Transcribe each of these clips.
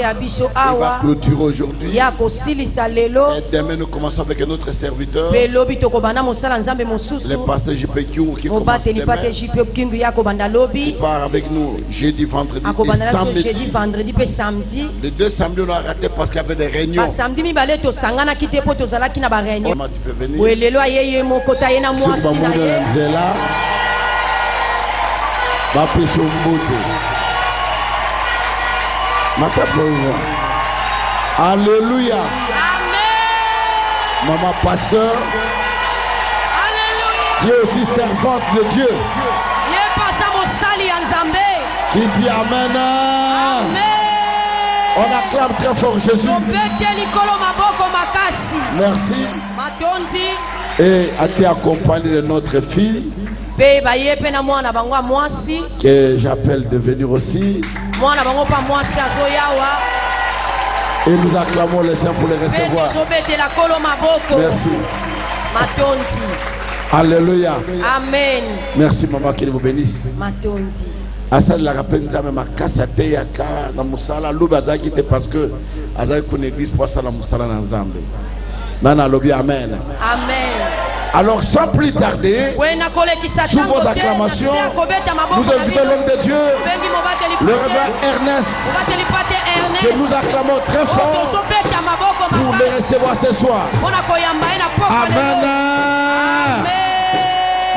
Il va clôturer aujourd'hui. Et demain nous commençons avec un autre serviteur. Le pasteur JPQ qui commence demain. Il part avec nous jeudi, vendredi et samedi. Les deux samedis on a raté parce qu'il y avait des réunions. Comment tu peux venir? Alléluia. Amen. Maman pasteur. Alléluia. Qui est aussi servante de Dieu. Qui dit Amen. Amen. On acclame très fort Jésus. Merci. Et a été accompagné de notre fille. Que j'appelle de venir aussi. Et nous acclamons les saints pour les recevoir. Merci. Alléluia. Amen. Merci maman, qu'il vous bénisse. Asal la rapenza me makasa te yaka na musala luba zaki parce que azaki une église pour ça la musala na nzambe. Nana lobi amen. Amen. Alors sans plus tarder, sous vos acclamations, nous invitons l'homme de Dieu, le révérend Ernest, que nous acclamons très fort pour le recevoir ce soir. Amen.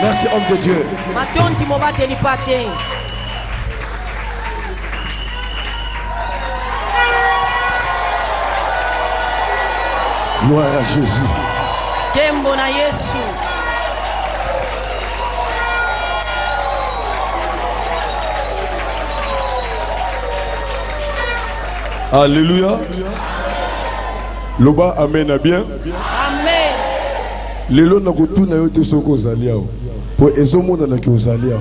Merci homme de Dieu. Gloire à Jésus. Alléluia. Loba amen à bien. Amen. Lelo na kutuna yote soko zaliao. Po ezomona na kiozaliao.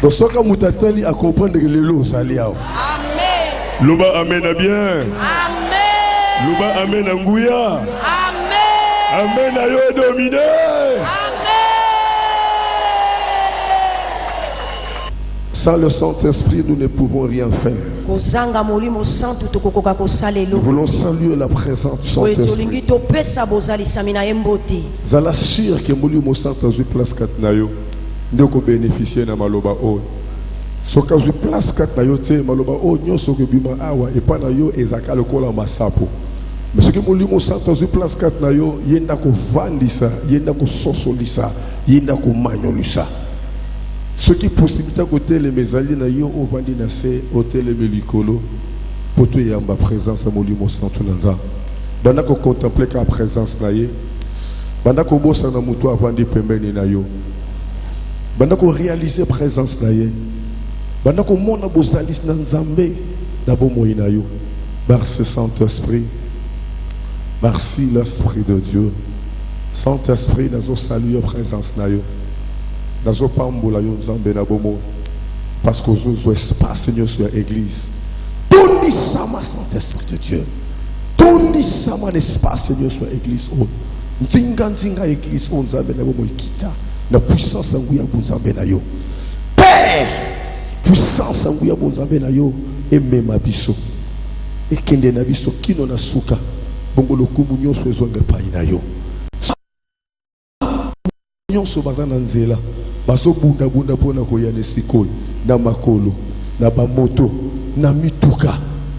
Donc soka mutatali a comprendre que lelo zaliao. Amen. Loba amen à bien. Amen. Loba amen à nguya. Amen. Amen à yo dominé. Sans le Saint-Esprit, nous ne pouvons rien faire. Nous voulons saluer la présence du Saint-Esprit. Zala sûr que Mouli Moussant a eu place 4 nayo. Nous avons bénéficié de Maloba O. Ce que je place 4 nayo, Maloba O, nous sommes bima awa et pas nayo et zaka le kola masapo. Mais ce que Mouli Moussant a eu place 4 nayo, yenda ko vandisa, yenda ko sosolisa, yenda ko magnolisa. Ce qui est possibilité à côté les mésaliers nayo au vandi nase hôtel melikolo poto ya ma présence à molimo santo nanza banda ko contempler ka présence naye banda ko bossa na muto avandi pembeni nayo banda ko réaliser présence naye banda ko mona bozalis na nzambe na bomoyi nayo merci Saint-Esprit, merci l'Esprit de Dieu. Saint-Esprit nazo saluer présence nayo. Parce que nous espace Seigneur sur l'église. Tout dit ça ma Saint-Esprit de Dieu. Tout dit ça ma espace Seigneur sur l'église. Nzinga église on zambe na bomo kita. La puissance nguya bonzambe na yo. Père, puissance nguya bonzambe na yo et même abiso. Et kende na biso kino na suka. Bongo lokumu nyonso ezonga pai na yo. Nyonso bazana nzela. Baso bunda pona koyane sikoi na makolo na bamoto na mituka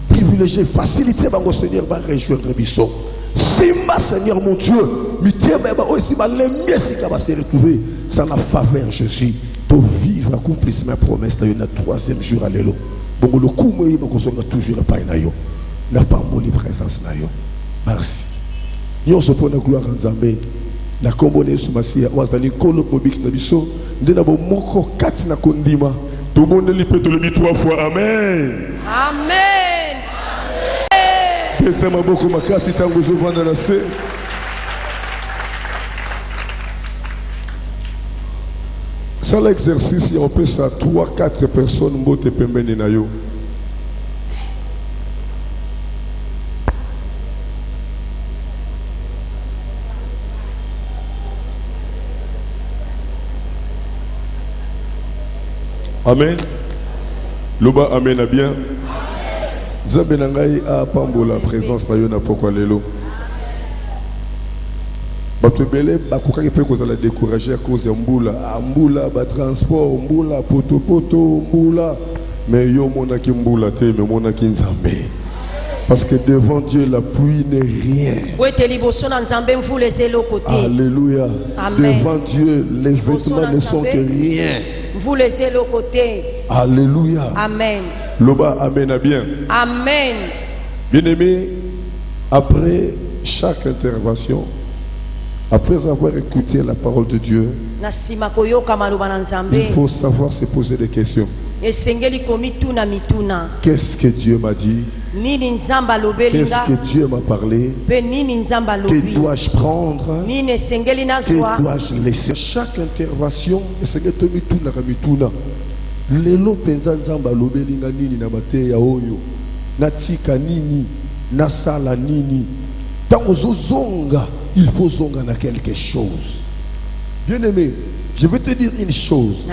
privilégié facilité bango Seigneur ba rejoindre biso simba Seigneur mon Dieu mitema ba aussi ba lemie sika ba se retrouver sans la faveur Jésus pour vivre accomplissement promesse na yo na 3e jour alelo bongo le kumo yi bako songa toujours pa na yo na pas moli présence na yo merci yo so pona gloire nzambe na kombone sumasia wazali kolo mobix na biso ndena bo moko kati na kondima tout le monde li peut le dire 3 fois amen amen pete maboko makasi tango zo vanda na se ça l'exercice on peut ça 3-4 personnes mbote pembeni na yo. Amen. Loba amena bien. Nzambe na ngai apambola présence na yo na pokwa lelo. Bato ebele bakokaki mpe kozala découragé à cause ya mbula. Mbula ba transport, mbula poto, mbula. Mais yo monaki mbula te, mais monaki Nzambe. Parce que devant Dieu, la pluie n'est rien. Alléluia. Amen. Devant Dieu, les vêtements ne sont que rien. Vous laissez le côté. Alléluia. Amen. Loba amen à bien. Amen. Bien-aimé, après chaque intervention, après avoir écouté la parole de Dieu, il faut savoir se poser des questions. Qu'est-ce que Dieu m'a dit? Qu'est-ce que Dieu m'a parlé? Que dois-je prendre? Que dois-je laisser? Chaque intervention, lelo penza nzamba lobeli nga nini na mateya oyo natika nini nasala nini tango zozonga il faut zonga na quelque chose. Bien aimé, je vais te dire une chose.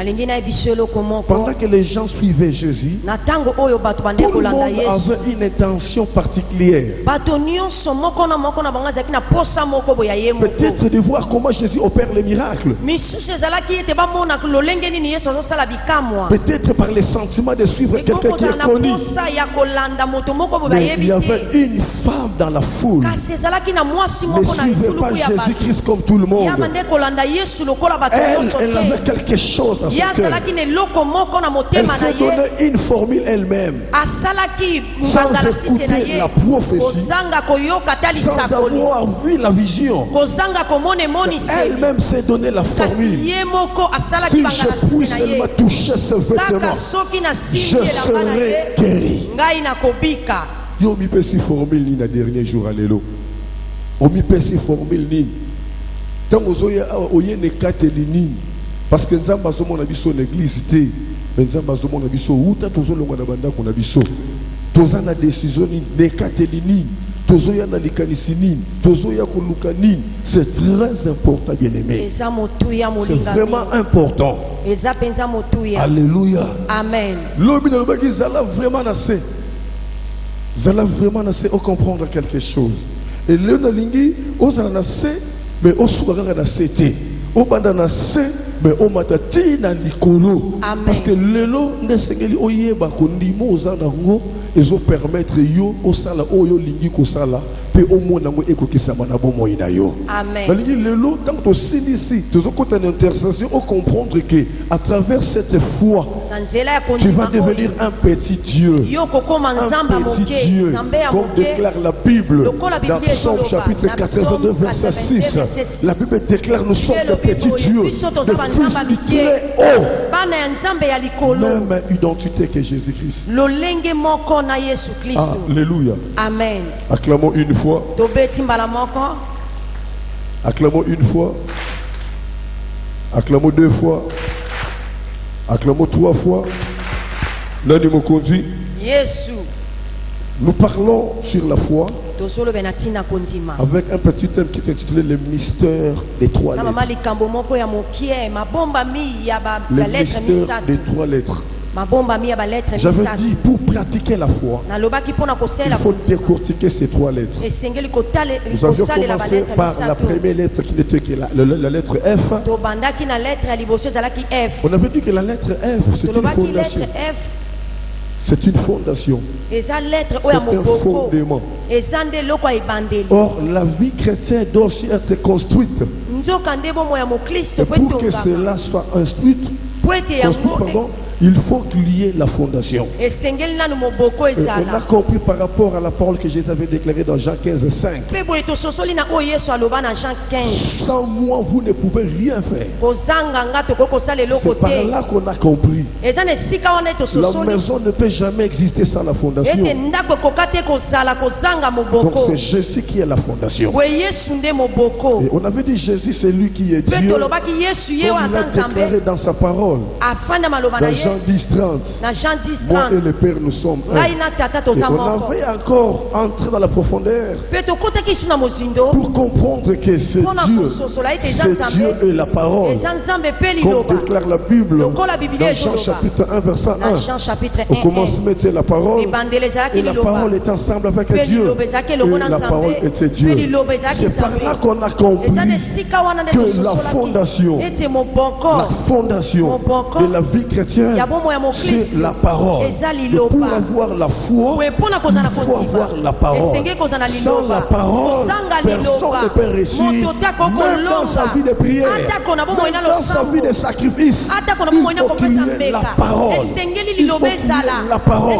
Pendant que les gens suivaient Jésus, tout le monde avait une intention particulière. Peut-être de voir comment Jésus opère les miracles. Peut-être par les sentiments de suivre quelqu'un qui est connu. Mais il y avait une femme dans la foule. Ne suivait pas Jésus-Christ comme tout le monde. Elle avait quelque chose dans son cœur. Elle s'est donné une formule elle-même. Sans écouter la prophétie, sans avoir vu la vision. Elle-même s'est donné la formule. Si je puis seulement toucher ce vêtement, je serai guéri. Yo mi pesi formule ni na dernier jour à l'élo. O mi pesi formule ni. Tant ozoya oye ne kateli ni. Parce que nous avons l'église, nous avons biso uta tozolonga na banda kuna biso. Tozana décision ni nekatelini, tozoya na likanisi ni, tozoya koluka ni. C'est très important, bien-aimé. C'est vraiment important. Alléluia. Amen. L'homme de l'obéi zala vraiment nassé. Zala vraiment nassé au comprendre quelque chose. Et le nalingi ozala nassé mais au souverain nassé té. Au banda nassé mais au matati na likolo. Parce que lelo nesengeli oyeba kondimo ozana ngo ezo permettre yo osala oyo lingi ko sala pe au mona ngo ekokisama na bomoyi na yo. Amen. Balingi lelo tant to sinisi tozo kota en intercession au comprendre que à travers cette foi tu vas devenir un petit Dieu. Un petit Dieu. Comme déclare la Bible dans Psaume chapitre 82 verset 6. La Bible déclare nous sommes des petits dieux, des fils du très haut. Même identité que Jésus-Christ. Alléluia. Amen. Acclamons une fois. Acclamons une fois. Acclamons deux fois. Acclamons trois fois. L'un de mon conduit. Nous parlons sur la foi avec un petit thème qui est intitulé le mystère des trois lettres. Le mystère des trois lettres. J'avais dit pour pratiquer la foi, il faut décortiquer ces trois lettres. Nous avions commencé par la première lettre qui n'était que la lettre F. On avait dit que la lettre F, c'est une fondation. C'est une fondation. C'est un fondement. Or, la vie chrétienne doit aussi être construite. Et pour que cela soit construite, il faut qu'il y ait la fondation. On a compris par rapport à la parole que Jésus avait déclarée dans Jean 15, 5. Sans moi, vous ne pouvez rien faire. C'est par là qu'on a compris. La maison ne peut jamais exister sans la fondation. Donc c'est Jésus qui est la fondation. Et on avait dit Jésus, c'est lui qui est Dieu. Comme il a déclaré dans sa parole. Dans Jean 10:30. Moi et le Père nous sommes un. Et on avait encore entré dans la profondeur pour comprendre que c'est Dieu et la parole. Comme déclare la Bible dans Jean chapitre 1 verset 1. Au commencement était la parole et la parole est ensemble avec Dieu et la parole était Dieu. C'est par là qu'on a compris que la fondation de la vie chrétienne, c'est la parole. Pour avoir la foi, il faut avoir la parole. Sans la parole, personne ne peut réussir. Même dans sa vie de prière, même dans sa vie de sacrifice, il faut qu'il y ait la parole. Il faut qu'il y ait la parole.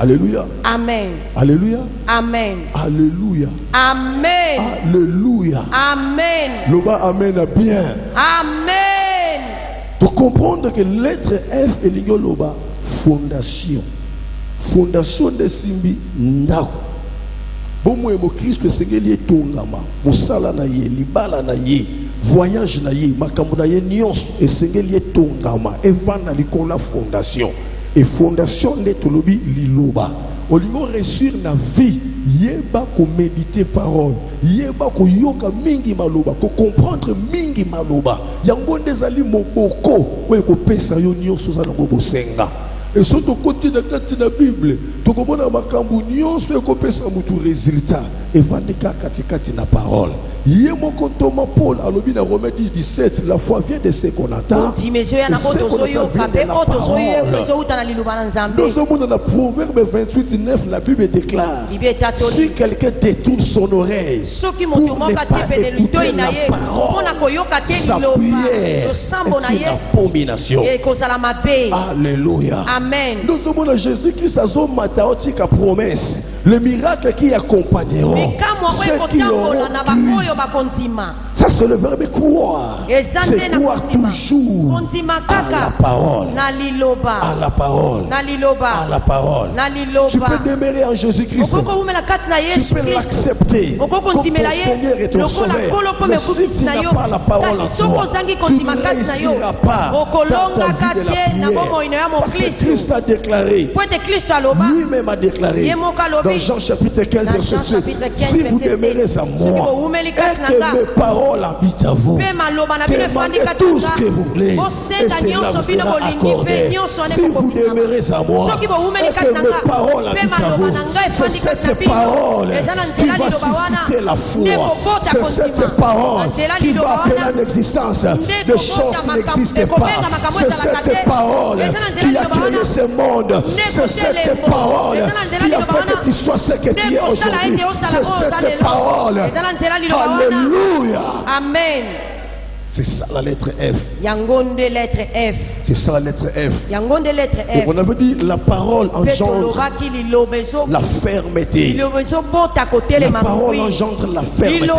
Alléluia. Amen. Alléluia. Amen. Alléluia. Amen. Alléluia. Amen. Loba amen bien. Amen. Pour comprendre que lettre F est l'ignoloba fondation. Fondation de Simbi Ndako. Bon moi mo Christ sengeli tongama. Musala na ye, libala na ye, voyage na ye, makambo na ye nyonso esengeli tongama. Evana likola fondation. Et fondation de tolobi liloba. Au niveau réussir na vie, yeba ko méditer parole, yeba ko yoka mingi maloba, ko comprendre mingi maloba. Yango ndezali moboko, we ko pesa yo nyonso za ngo bosenga. Et surtout côté de la Bible, to ko bona makambu nyonso ko pesa mutu résultat. Et vandika katikati na parole. Yemoko Thomas Paul à l'objet de Romains 10:17, la foi vient de ce qu'on attend. Nous sommes dans le Proverbe 28:9, la Bible déclare: si quelqu'un détourne son oreille pour ne pas écouter la parole, sa prière est une abomination. Alléluia. Amen. Nous sommes dans Jésus-Christ à son mataotique à promesse. Les miracles qui accompagneront ceux qui auront cru. Ça c'est le verbe croire. C'est croire toujours à la parole. À la parole. À la parole. Tu peux demeurer en Jésus-Christ. Tu peux l'accepter comme ton Seigneur et ton Sauveur. Mais si tu n'as pas la parole en toi, tu ne réussiras pas dans ta vie de la prière. Parce que Christ a déclaré, lui-même a déclaré dans Jean chapitre 15 verset 7, si vous demeurez à moi et que mes paroles habitent à vous, demandez tout ce que vous voulez et cela vous sera accordé. Si vous demeurez à moi et que mes paroles habitent à vous, c'est cette parole qui va susciter la foi. C'est cette parole qui va appeler en existence des choses qui n'existent pas. C'est cette parole qui a créé ce monde. C'est cette parole qui a fait que tu sois ce que tu es aujourd'hui. C'est cette parole. Alléluia. Amen. C'est ça la lettre F. Yangonde lettre F. C'est ça la lettre F. Yangonde lettre F. Donc on avait dit la parole engendre la fermeté. La parole engendre la fermeté.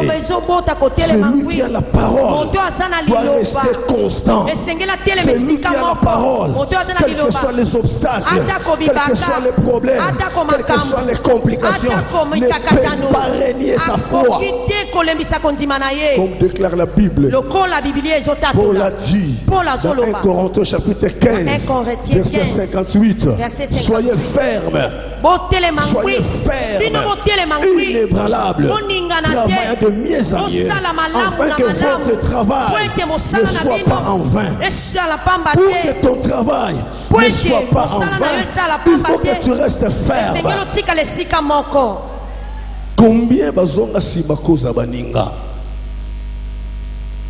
Celui qui a la parole doit rester constant. Celui qui a la parole, quels que soient les obstacles, quels que soient les problèmes, quelles que soient les complications, ne peut pas régner sa foi. Comme déclare la Bible. Paul a dit dans 1 Corinthiens chapitre 15 verset 58, soyez fermes, inébranlables, travaillant de mieux en mieux, afin que votre travail ne soit pas en vain. Pour que ton travail ne soit pas en vain, il faut que tu restes ferme. Combien bazonga sibakoza baninga?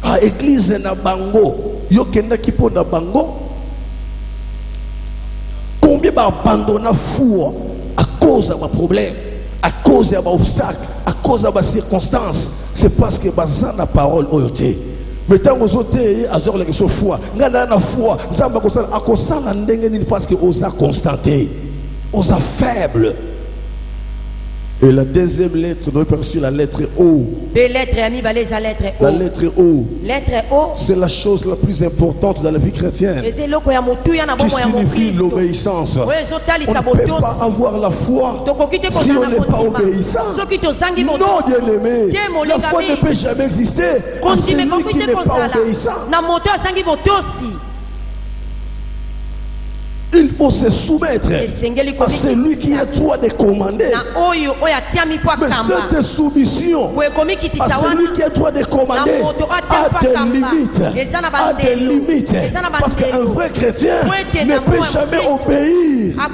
À église na bango, yo kenda kipo na bango. Combien abandonné foi à cause de problèmes, à cause de obstacles, à cause de circonstances. C'est parce que bazan la parole oyote. Mais tant que vous êtes à la question foi, ngana na foi, nzamba kosala akosala ndenge nini parce que osa constater, osa faible. Et la deuxième lettre, nous avons reçu la lettre O. Deux lettres, ami, la lettre O. La lettre O. Lettre O. C'est la chose la plus importante dans la vie chrétienne. Qui signifie l'obéissance. On ne peut pas avoir la foi si on n'est pas obéissant. Non, bien-aimé, la foi ne peut jamais exister. C'est lui qui n'est pas obéissant. Il faut se soumettre à celui qui est toi de commander. Mais cette soumission à celui qui est toi de commander a des limites. A des limites. Parce qu'un vrai chrétien ne peut jamais obéir à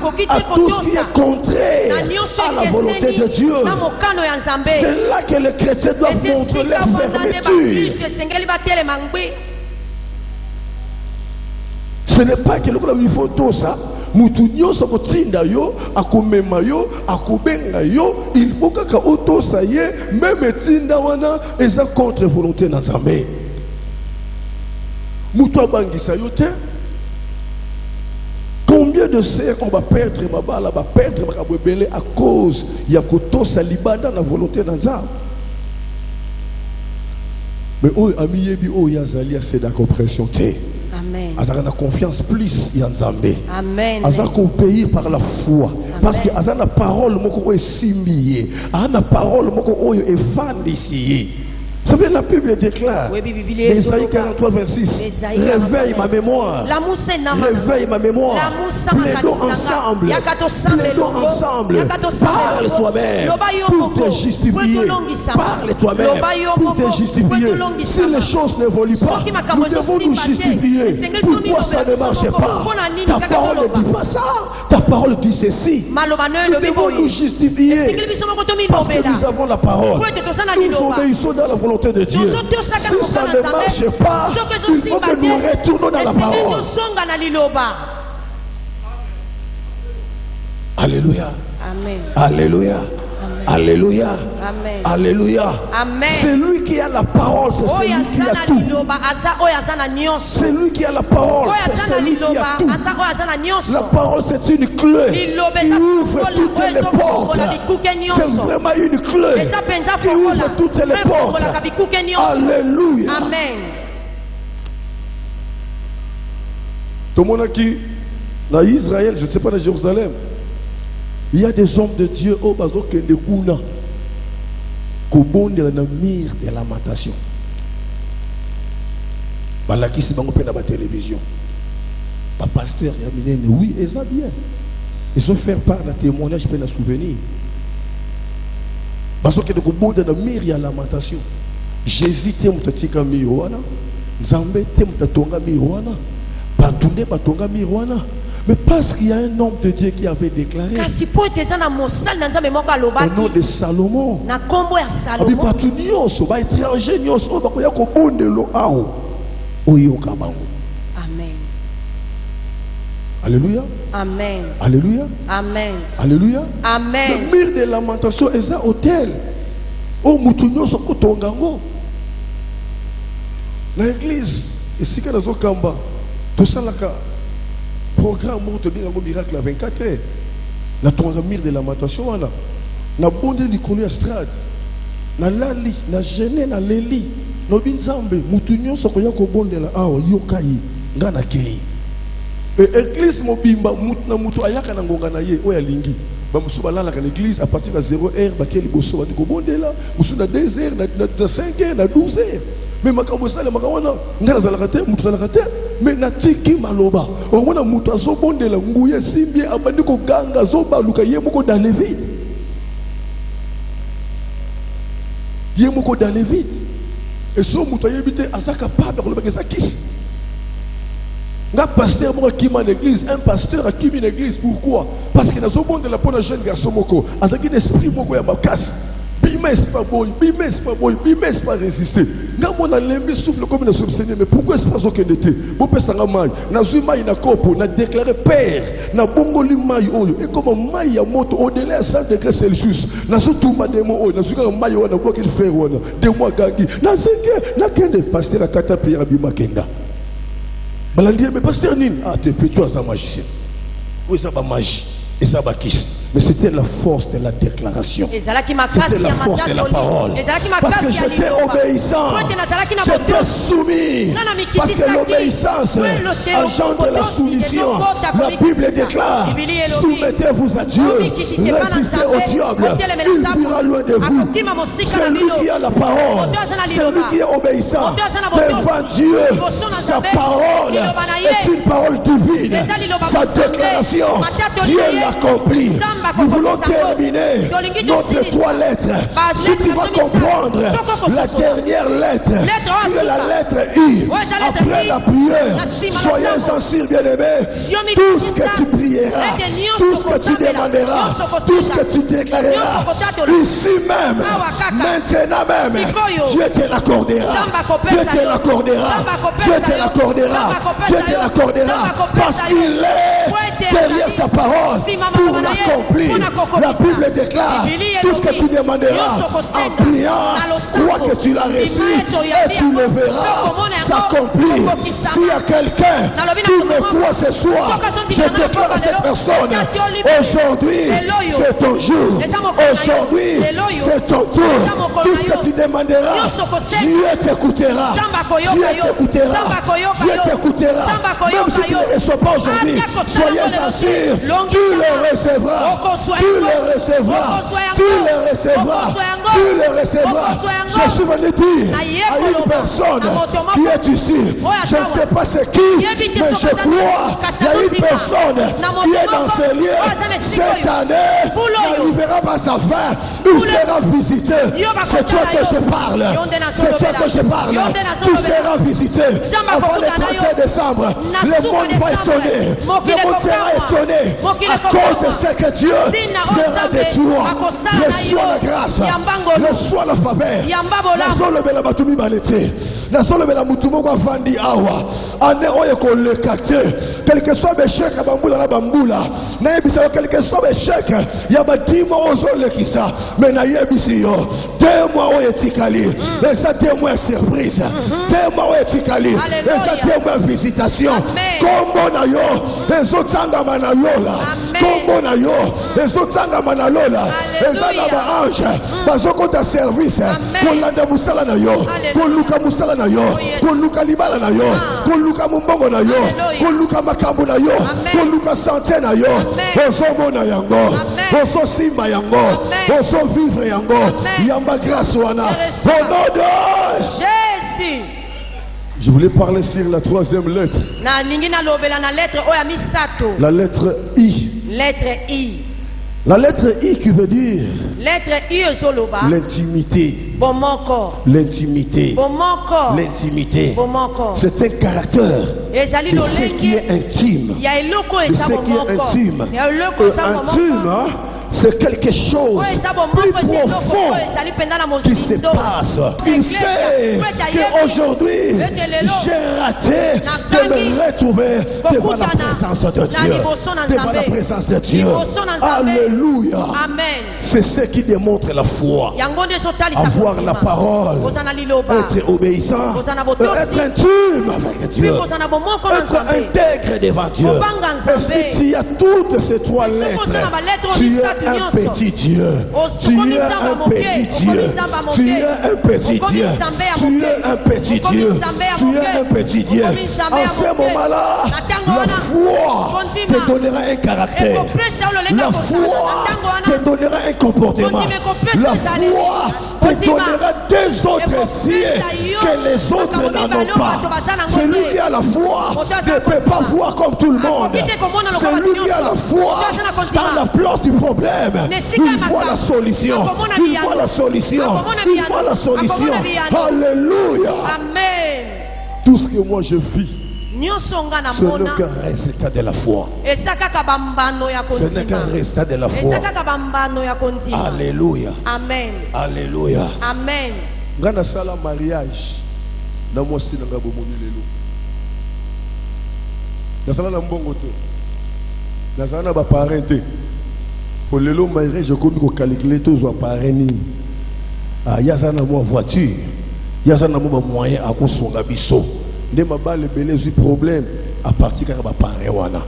tout ce qui est contraire à la volonté de Dieu. C'est là que les chrétiens doivent montrer leur fermeture. Ce n'est pas que il faut tout ça. Mutunyo soko tinda yo, akomema yo, akobenga yo. Il faut que auto ça y est, même tinda wana eza contre volonté na Nzambe. Mutu abangisa yo te. Combien de sœurs on va perdre mabala, va perdre makabwebele à cause ya koto salibanda na volonté na Nzambe. Mais oh ami yebi oh yazali a c'est la compréhension te. Amen. Azana confiance plus en Nzambe. Amen. Azana obéir par la foi. Amen. Parce que azana parole moko esimbiye. Azana parole moko oyo evandisiye. Vous savez, la Bible déclare, Isaïe 43, 26, réveille ma mémoire, réveille ma mémoire, plaidons ensemble, parle toi-même pour te justifier, parle toi-même pour te justifier. Si les choses n'évoluent pas, nous devons nous justifier. Pourquoi ça ne marche pas? Ta parole ne dit pas ça, ta parole dit ceci. Nous devons nous justifier parce que nous avons la parole. Nous obéissons dans la volonté de Dieu. Si ça ne marche pas, il faut que nous retournons dans la parole. Alléluia. Amen. Alléluia. Amen. Alléluia. Amen. Alléluia. Amen. C'est lui qui a la parole, c'est celui qui a tout. C'est lui qui a la parole, c'est celui qui a tout. La parole, c'est une clé qui ouvre toutes les portes. C'est vraiment une clé qui ouvre toutes les portes. Alléluia. Amen. Tout le monde qui dans Israël, je ne sais pas, dans Jérusalem, il y a des hommes de Dieu au bazo kende kuna kobonde na mire de lamentation. Balaki si bango pe na ba télévision. Ba pasteur Yaminene, oui, et ça bien. Ils sont faire part d'un témoignage pe na souvenir. Bazo kende kobonde na mire ya lamentation. Jésus te mutatika miroana, Nzambe te mutatonga miroana, Batunde batonga miroana. Mais parce qu'il y a un homme de Dieu qui avait déclaré au nom de Salomon, Amen. Alléluia. Amen. Alléluia. Amen. Alléluia. Amen. Le mur de lamentation est un hôtel. Oh, mutunyo soko tongango. L'église, ici que nous kamba, tout ça là programme monte bien un miracle à 24 heures. La mire de lamentation voilà. Na bonde likolo ya strade. Na lali, na gêné, na leli. No binzambe, mutunyo soko ya ko bonde la awa yokai ngana kei. Église mobimba mutna mutu ayaka na ngonga na ye oya lingi. Ba musu balala ka l'église à partir de 0h ba keli boso ba ko bonde la, musu na 2h na 5h na 12h. Mais makambo sale makawana ngana zalaka te mutu zalaka te mais natiki maloba omona mutu azobondela nguye simbi abandi ko ganga zobaluka ye moko dans les vides ye moko dans les vides et so mutu ayebite asa capable de le ça kisi nga pasteur moko qui m'a l'église un pasteur a qui m'a l'église pourquoi parce que nazobondela pour un jeune garçon moko azaki un esprit moko ya makasi. Bimes pas boy, bimes pas résister. Nga mona lembi souffle comme une Seigneur, mais pourquoi est-ce pas aucun été? Bo pesa nga mai, na zui mai na kopo, na déclaré père, na bongoli mai oyo, et comme mai ya moto au-delà de 100 degrés Celsius, na zo tumba demo oyo, na zuka mai wana kwa qu'il frère wana, de moi gangi, na zeke, na kende pasteur akata pia bima kenda. Balandi mais pasteur nini? Ah te peux-tu as un magicien. Ou ça ba magie, et ça ba kiss. Mais c'était la force de la déclaration. C'était la force de la parole. Parce que j'étais obéissant. J'étais soumis. Parce que l'obéissance engendre la soumission. La Bible déclare, soumettez-vous à Dieu. Résistez au diable. Il ira loin de vous. Celui qui a la parole, celui qui est obéissant devant Dieu, sa parole est une parole divine. Sa déclaration, Dieu l'accomplit. Nous voulons terminer notre toilette. Si tu vas comprendre la dernière lettre, qui est la lettre I, après la prière, soyez-en sûrs, bien-aimés, tout ce que tu prieras, tout ce que tu demanderas, tout ce que tu déclareras, ici même, maintenant même, Dieu te l'accordera. Dieu te l'accordera. Dieu te l'accordera. Dieu te l'accordera. Parce qu'il est derrière sa parole pour l'accomplir. La Bible déclare tout ce que tu demanderas en priant, crois que tu l'as reçu et tu le verras s'accomplir. S'il y a quelqu'un qui me croit ce soir, je déclare à cette personne, aujourd'hui c'est ton jour. Aujourd'hui c'est ton tour. Tout ce que tu demanderas, Dieu t'écoutera. Dieu t'écoutera. Dieu t'écoutera. Même si tu ne le reçois pas aujourd'hui, soyez assurés, tu le recevras. Tu le recevras. Tu le recevras. Tu le recevras. Je suis venu dire à une personne qui est ici, je ne sais pas c'est qui, mais je crois il y a une personne qui est dans ce lieu cette année, n'arrivera pas à sa fin, il sera visité. C'est toi que je parle. C'est toi que je parle. Tu seras visité avant le 31 décembre. Le monde va étonner. Le monde sera étonné à cause de ce que Dieu fera de toi. Reçois la grâce. Reçois la faveur. Nazolobela batumi balete. Nazolobela mutumo kwa vandi awa. Ane oye kolekate. Quel que soit mes chèques à bambula la bambula. Na yebisa quel que soit mes chèques. Ya badimo ozolekisa. Mais na yebisi yo. 2 mois oye tikali. Et ça 2 mois surprise. 2 mois oye tikali. Et ça 2 mois visitation. Kombo na yo. Ezotanga manalola. Kombo na yo. Ezotanga manalola. Ezana ba ange. Bazoko ta service. Kolanda musala na yo. Koluka musala na yo. Koluka libala na yo. Koluka mumbongo na yo. Koluka makambo na yo. Koluka santé na yo. Oso mona yango. Oso simba yango. Oso vivre yango. Yamba grâce wana. Au nom de Jésus. Je voulais parler sur la 3e lettre. La lettre I. Lettre I. La lettre I qui veut dire l'intimité. L'intimité. L'intimité. C'est un caractère de ce qui est intime. De ce qui est intime. Intime, hein? C'est quelque chose plus profond qui se passe. Il sait qu'aujourd'hui, j'ai raté de me retrouver devant la présence de Dieu. Devant la présence de Dieu. Alléluia. C'est ce qui démontre la foi. Avoir la parole, être obéissant, être intime avec Dieu, être intègre devant Dieu. Et si tu as toutes ces 3 lettres, tu es un petit Dieu. Tu es un petit Dieu. Tu es un petit Dieu. Tu es un petit Dieu. Tu es un petit Dieu. En ce moment-là, la foi te donnera un caractère. La foi te donnera un comportement. La foi te donnera 2 autres signes que les autres n'en ont pas. Celui qui a la foi ne peut pas voir comme tout le monde. Celui qui a la foi dans la place du problème, il voit la solution. Il voit la solution. Il voit la solution. Alléluia. Amen. Tout ce que moi je vis, ce n'est qu'un résultat de la foi. Ce n'est qu'un résultat de la foi. Alléluia. Amen. Alléluia. Amen. Ngana sala mariage na mosi na ngabo moni lelo. Na sala na mbongo te. Na sala na ba parenté. Pour lelo mariage je komi ko calculer tous wa parrainer. Ah ya sana mo voiture. Ya sana mo moyen à konsola biso. Nde mabale belé du problème à partir ka ba parrain wana.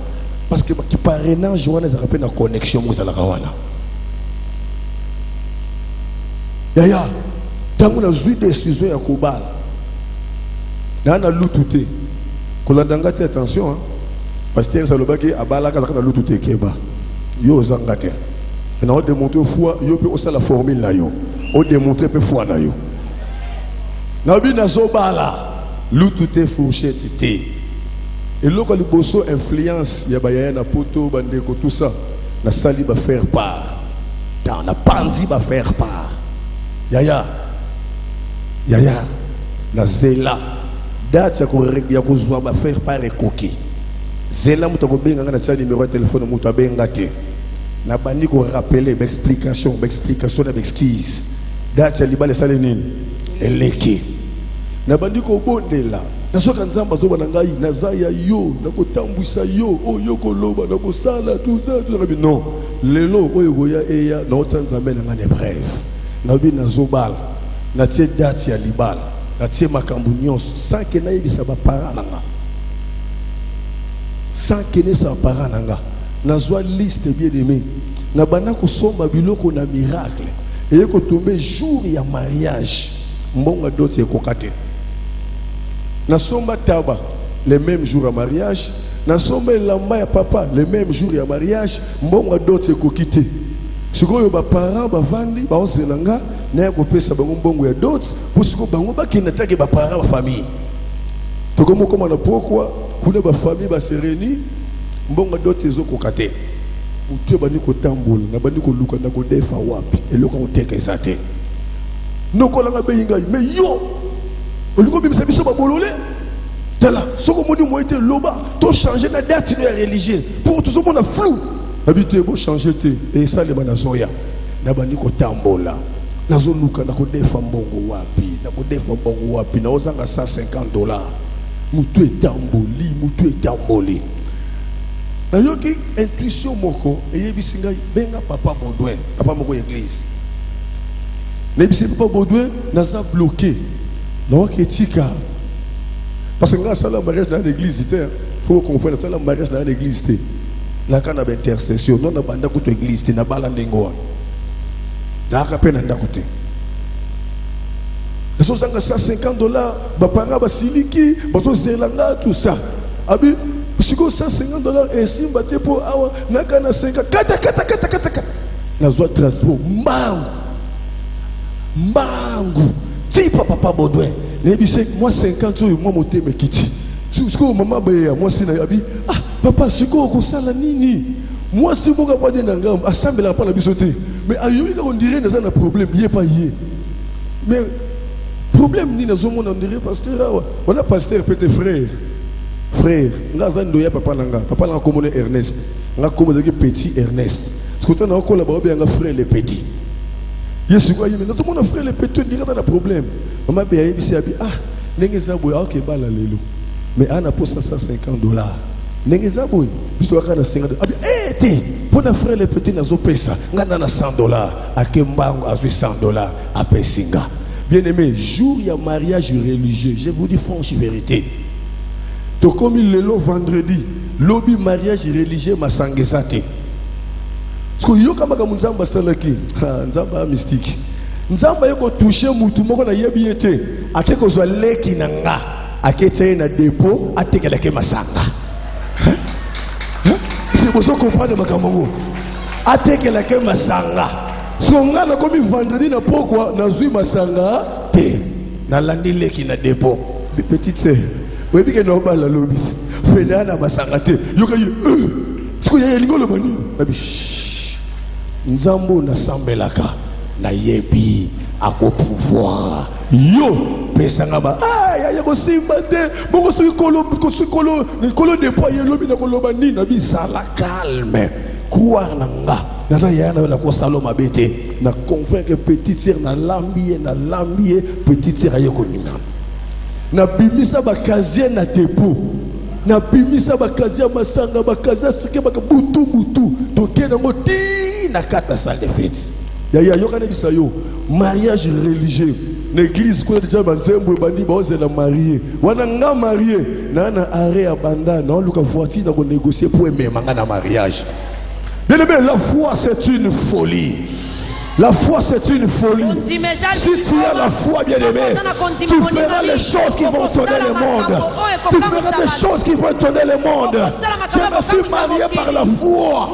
parce que qui parrainage wana za rappelle la connexion mo za la kawana yaya tangu na zui décision ya kobala na na lututé ko la dangate attention parce que ça le baki abala ka na lututé keba yo zangate na on démontrer foi yo pe osa la formule na yo on démontrer pe foi na yo na bi na zo bala lututé fourchette té et là quand le bosso influence ya bayaya na poto bandeko tout ça na sali ba faire part dans la pandi ba faire part yaya na zela date ya kozwa ba faire part ekoki zela muto ko benga na tia numéro de téléphone muto abenga te na bandi ko rappeler explication na excuse date ya libale sale nini eleki na bandi ko bondela na soka nzamba zo bana ngai na zaya yo na ko tambwisa yo oyo ko loba na ko sala tout ça non lelo oyo goya eya na otanzambe na ngane bref na bi na zobal na tie date ya libal na tie makambu nyonso sans que na yebisa ba paranga sans que ne sa paranga na zwa liste bien aimé na bana ko somba biloko na miracle et ko tomber jour ya mariage mbonga dote ko kate na somba taba le même jour à mariage na somba lamba ya papa le même jour ya mariage mbonga dote ko kite sikoyo ba parents ba vandi ba ozelanga na ko pesa bango mbongo ya dote pour siko bango ba kinatake ba parents ba famille to komo koma na pourquoi kuna ba famille ba sereni mbongo dote zo ko kate utie bani ko tambola na bani ko luka na ko defa wapi eloko ko teka ezate noko langa be yinga mais yo oliko bimisa biso ba bolole tala soko moni mo été loba to changer na date de religieux pour tout ce monde flou habité bo changer te et ça le banazoya na bani ko tambola nazo luka na ko defa mbongo wapi na ozanga $150 mutu etamboli na yoki intuition moko eyebisinga benga papa Baudouin papa moko église na bisi papa Baudouin naza bloqué non ketika parce que nga sala mariage dans l'église il faut comprendre sala mariage dans l'église té la kana ba intercession non na banda kuto église té na bala ndengo na ka pena ndakote so zanga $150 ba panga ba siliki ba so zelanga tout ça abi siko $150 et simba te pour awa na kana 50 kata na zo transport mbangu si papa Baudouin ne bise moi 50 moi moté me kiti siko maman ba moi si na abi papa siko ko sala nini moi si mo ka fade na ngam assemble pas la bisoté mais ayomi ka on dirait na un problème yé pas yé mais problème ni na zo mon on dirait parce que on a pasteur petit frère nga zando ya papa nanga komone Ernest nga komone petit Ernest parce que on a collaboré bien nga frère le petit yesu quoi yéme tout mon frère le petit dirait dans le problème maman be yebisi abi ndenge za boy OK bala lelo mais ana pour $150 ndenge za boy biso akana 50 abi te pour na frère le petit nazo pesa nga na $100 akembango azui $100 apesinga bien aimé jour ya mariage religieux je vous dis franche vérité to comme le vendredi lobby mariage religieux masangezate parce que yo kama nzamba salaki nzamba mystique nzamba yoko toucher mutu moko na yebi ete akeko zwa leki nanga akete na dépôt atekeleke masanga c'est pour ça comprendre makambo atekeleke masanga so ngala comme vendredi na pourquoi na zui masanga te na landi leki na dépôt petite sœur oui bien que non pas la lobis fena na masanga te yoka siko ya lingolo mani babi nzambo na sambelaka na yebi ako pouvoir yo pesanga ba ya ko simba te boko su kolo dépôt ya lobi na koloba ni na bisala calme croire nanga na ya na ko saloma bete na convaincre petite sœur na lambier petite sœur ayeko ninga na bimisa bakazie na dépôt na bimisa bakazie masanga bakazie sike baka butu toke na moti na kata salle de fête Yaya yokane bisayo mariage religieux. L'église quoi déjà banzembo bandi baoze la marié. Wana nga marié na na arrêt abanda na luka voiture na ko négocier pour aimer manga na mariage. Bien aimé, la foi c'est une folie. La foi c'est une folie. Si tu as la foi, bien aimé, tu feras les choses qui vont étonner le monde. Tu feras des choses qui vont étonner le monde. Je me suis marié par la foi.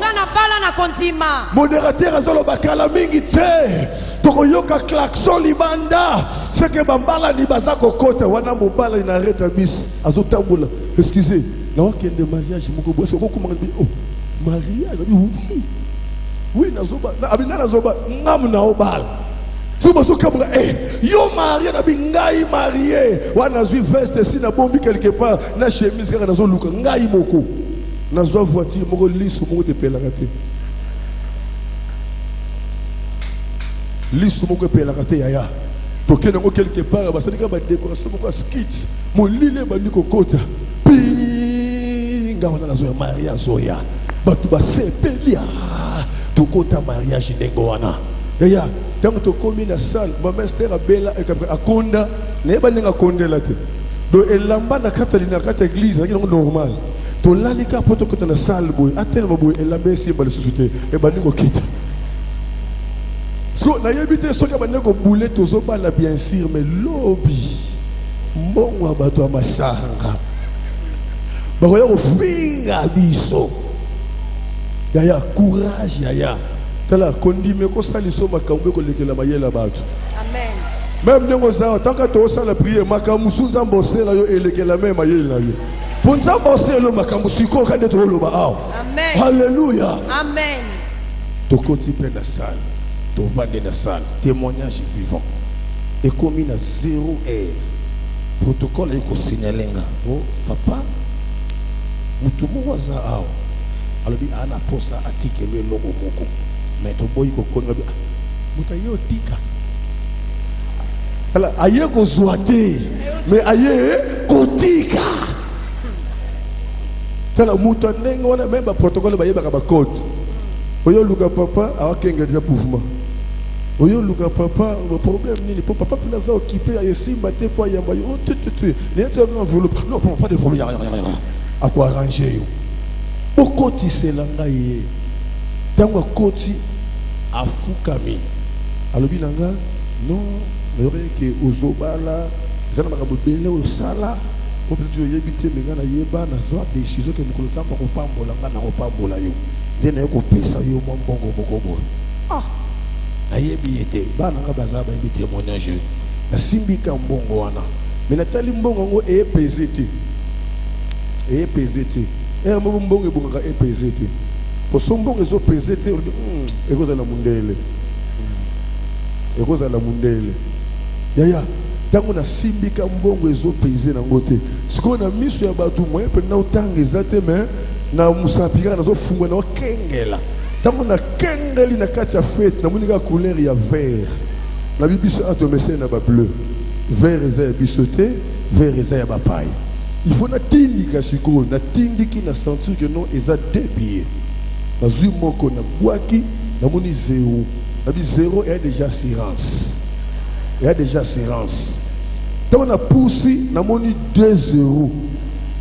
Modérateur azolo bakala mingi te. Tokoyoka klaxon libanda. C'est que bambala ni bazako kota wana mobala inareta bis azotambola. Excusez, na wakende mariage moko boso ko kumanga oh mariage oui. Oui, nazoba. Abina nazoba. Ngam na obal. Si vous avez yo marié, ngai marié. Wana zui veste si na bombi quelque part. Na chemise kaka nazo luka. Ngai moko. Nazo voiture moko liso moko de pelagate. Liso moko pelagate yaya. Toke nango quelque part. Basali ka ba décoration moko skit. Mon lile bandi kokota. Pinga wana nazo ya mariage soya. Batu ba sepelia. Tukota mariage nengoana. Yaya, tant que tu commis la salle, ma mère a bella et a konda, n'est pas n'a konda la tête. Donc elle lamba na Catalina kat église, c'est normal. To lalika poto que dans la salle boy, attelle boy, elle lamba si ba le société et ba ningo quitte. So na yebite so ka ba ningo boulet to zo ba la bien sûr mais lobby. Mbongo abato amasanga. Ba ko yo finga biso. Yaya, courage, yaya. Tala, kondime ko sali so makambe ko lekela mayela batu. Amen. Même nengo ça, tant que tu sala prier, makamu sunza mbose la yo elekela même mayela yo. Ponza mbose lo makamu siko kande to lo ba aw. Amen. Alléluia. Amen. To koti pe na salle, to vande na salle, témoignage vivant. Et comme na 0 heure. Protocole eko signalenga. Oh, papa. Mutu mo waza aw. Alors bi ana posa atike le logo moko mais to boy ko konga bi mutayo tika ala aye ko zoate mais aye ko tika tala mutanengo wana même ba protocole ba yeba ka ba code oyo luka papa awakenga déjà mouvement oyo luka papa le problème ni papa peut nous occuper à simba te po yamba yo tu ne tu pas voulu non pas de problème à quoi arranger yo okoti selanga ye tango koti afukami alobi nanga non mais que ozobala zana makabobele osala peut-être yebite menga na yeba na zo décision que mukolo tamba ko pambola nga na ko pambola yo ndena yo ko pesa yo mbongo moko boy ah ayebi ete bana nga bazaba yebi témoignage na simbika mbongo wana mais natali mbongo ngo e pesete et un moment bon et pesé pour son bon ils ont pesé et cause à la mundele et cause à la mundele yaya tant on a simbika mbongo ils ont pesé dans côté ce qu'on a mis sur batu moyen peut na autant exactement na musapira na zo funga na kengela tant on a kengeli na kati ya fête na munika couleur ya vert na bibi ça to messé na ba bleu vert est bisoté vert est ba paille. Il faut na tindika siko na tindiki na sentir que non ils a débié na zumoko na boaki na moni zéro na bi zéro est déjà assurance tant on a poussé na moni 2-0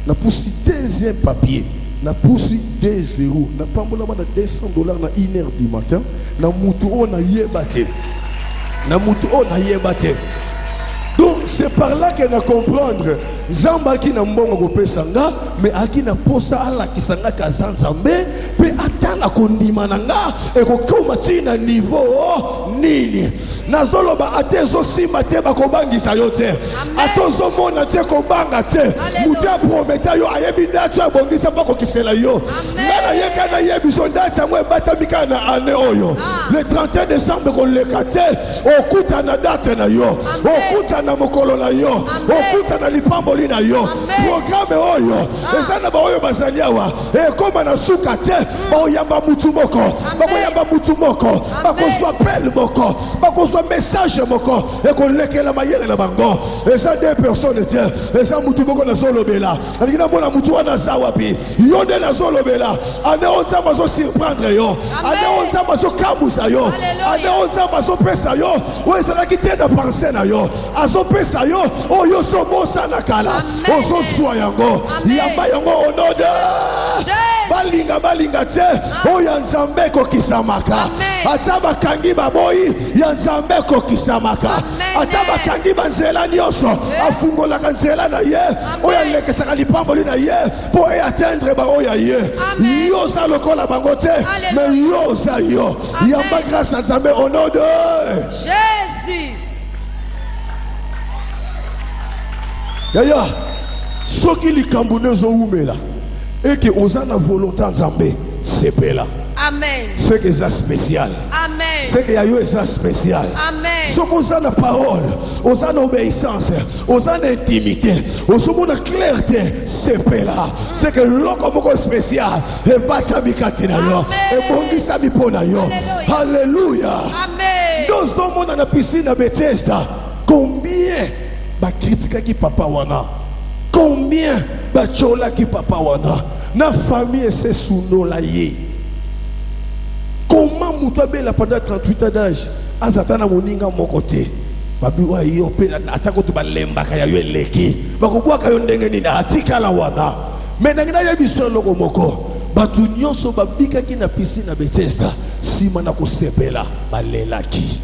na poussé deuxième papier na poussé 2-0 na pambola na $200 na 1h du matin na mutu on a yebate donc c'est par là qu'on a comprendre Zamba qui n'a mbongo ko pesanga mais aki na posa ala kisanga kazanzambe pe atala kondima nanga e ko koma tina niveau nini nazoloba atezo simba te ba kobangisa yo te atozo mona te kobanga te muta prometa yo ayebi datu abongisa ba ko kisela yo ngana yeka na yebi so data mwe batamika na ane oyo le 31 décembre ko lekate okuta na date na yo okuta na mokolo na yo okuta na lipambo na yo programme oyo ezana ba oyo bazaliawa e koma na suka te ba oya yamba mutu moko, bako yamba mutu moko, bako soit appel moko, bako soit message moko, et qu'on leke la mayele la bango. Et ça deux personnes tiens, et ça mutu moko na solo bela. Alikina mona mutu wana zawapi, yonde na solo bela. Ane onza maso surprendre yo, ane onza maso kamusa yo, ane onza maso pesa yo. Ouais ça la quitter de penser na yo, aso pesa yo, oh yo so bosa na kala, oh so soya yango, yamba yango onoda. Balinga te o ya nzambe ko kisamaka ata bakangi baboyi ya nzambe ko kisamaka ata bakangi banzela nyonso afungola kanzela na ye o ya lekesaka lipamboli na ye po e atteindre ba o ya ye yo za lokola bango te mais yo za yo yamba grâce à nzambe au nom de Jésus. Yaya soki likambo nezo umela et que on a la volonté d'Nzambe, c'est là. Amen. C'est que c'est spécial. Amen. C'est qu'il y a eu ça spécial. Amen. Ce qu'on a la parole, on a l'obéissance, on a l'intimité, on a la clarté, c'est là. C'est que l'homme est spécial. Et battre mi katina yo. Et bongi sa mi pona yo. Alléluia. Amen. Nous sommes dans la piscine à Bethesda. Combien ba critique qui papa wana? Combien bachola qui papa wana? Na famille c'est sous nos laïe. Comment Moutabe la pendant 38 ans d'âge? Azatana moninga mon côté. Babiwa yo pe atako to balemba kaya yo eleki. Bakobwa kayo ndenge ni na atika la wana. Mais nangina ya biso loko moko. Batu nyonso babika ki na piscine na Bethesda. Sima na ko sepela balelaki.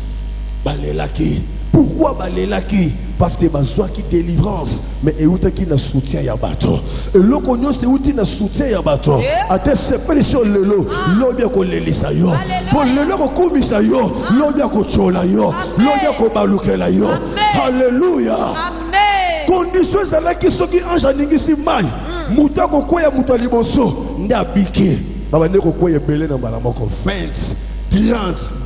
Balelaki. Pourquoi balelaki? Parce que bazwa qui délivrance mais euta qui na soutien ya bato et lokonyo c'est outi na soutien ya bato ate sepeli sur lelo lobia ko lelisa yo pour lelo ko kumisa yo lobia ko chola yo lobia ko balukela yo. Alléluia. Amen. Condition za la ki soki anja ningisi mai muta ko koya muta liboso ndabiki baba ndeko koya belé na bala moko 20 30,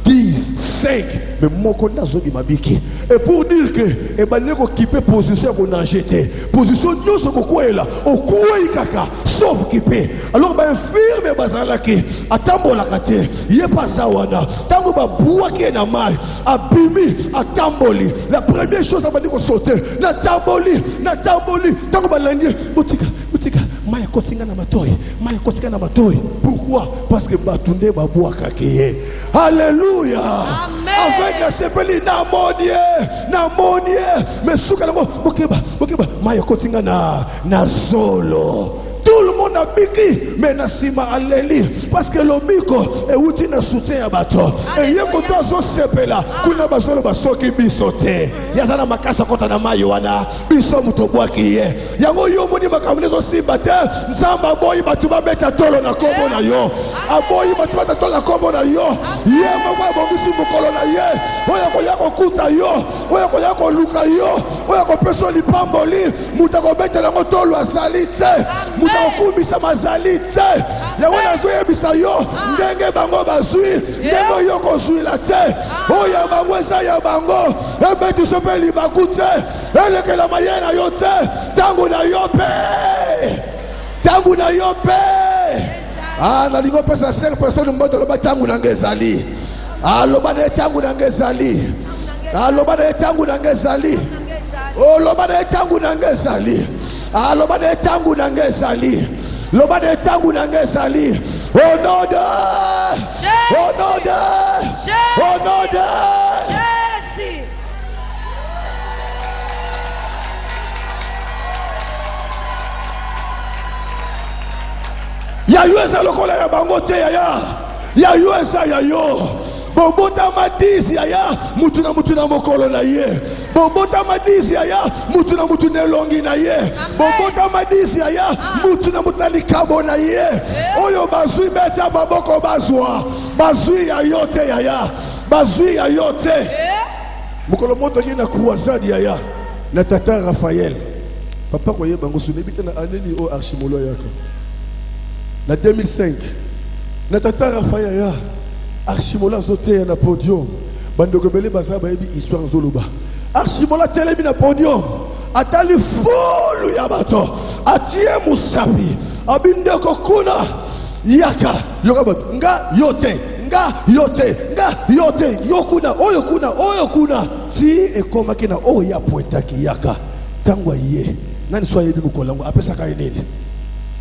10, 5, mais mon compte n'a mabiki. Et pour dire que, et ben les occupé position qu'on a jeté, position nous sommes quoi là, au quoi kaka, sauf kipe. Alors ben firme bazalaki, atambo la kate, yé pas ça wana, tango ba boua qui est na mai, abimi, atamboli. La première chose ça va dire qu'on saute, na tamboli, tango ba lanier, botika. Maya kotinga na matoi. Pourquoi? Parce que batunde babua kakeye. Alléluia. Amen. Avec la sepeli na monie. Mais souka lango bokeba. Maya kotinga na solo. Tout le monde a biki, mais nasima alléli. Parce que l'obiko est outil na soutien à bateau. Et y'a qu'on doit se sepela. Kuna basolo basoki bisote. Y'a na makasa kota na mayoana. Biso mutobwa kiye. Yango yo moni makamlezo simbate. Nzamba boyi batuba beta tolo na kombo na yo. Aboyi batuba tolo na kombo na yo. Ye mwa bongisi mukolo na ye. Oya ko yako kuta yo. Oya ko yako luka yo. Oya ko peso li pamboli. Mutako beta na tolo asalite. Kumisa mazalite ya wana zoye bisayo ndenge bango bazui ndenge yo kozui la te o ya bango eza ya bango ebe tu sopeli bakute eleke la mayena yo te tangu na yo pe na lingo pesa 5 personnes mboto loba tangu na ngezali loba de tangu na ngezali loba de tangu na ngezali loba de tangu na ngezali loba de tangu na ngezali loba de tangu na ngezali au nom de Jésus. Ya yo eza lokola ya bango te ya yo eza ya yo bobota madisi ya mutu na mokolo na ye bobota madisi ya mutu na elongi na ye bobota madisi ya mutu na likabo na ye oyo bazui beta baboko bazui ya yote bazui ya yote mokolo moto ki na croisade ya na tata Raphaël papa ko ye bango sunebita na aneni o archimolo yaka na 2005 na tata Raphaël ya Archimola zote na podium bandoko bele baza ba yebi histoire zoloba Archimola telemi na podium atali fulu ya bato atie musapi abindeko kuna yaka nga yote yokuna oyokuna ti ekomaki na oya poetaki yaka tangwa ye nani soye bi mukolango apesaka nini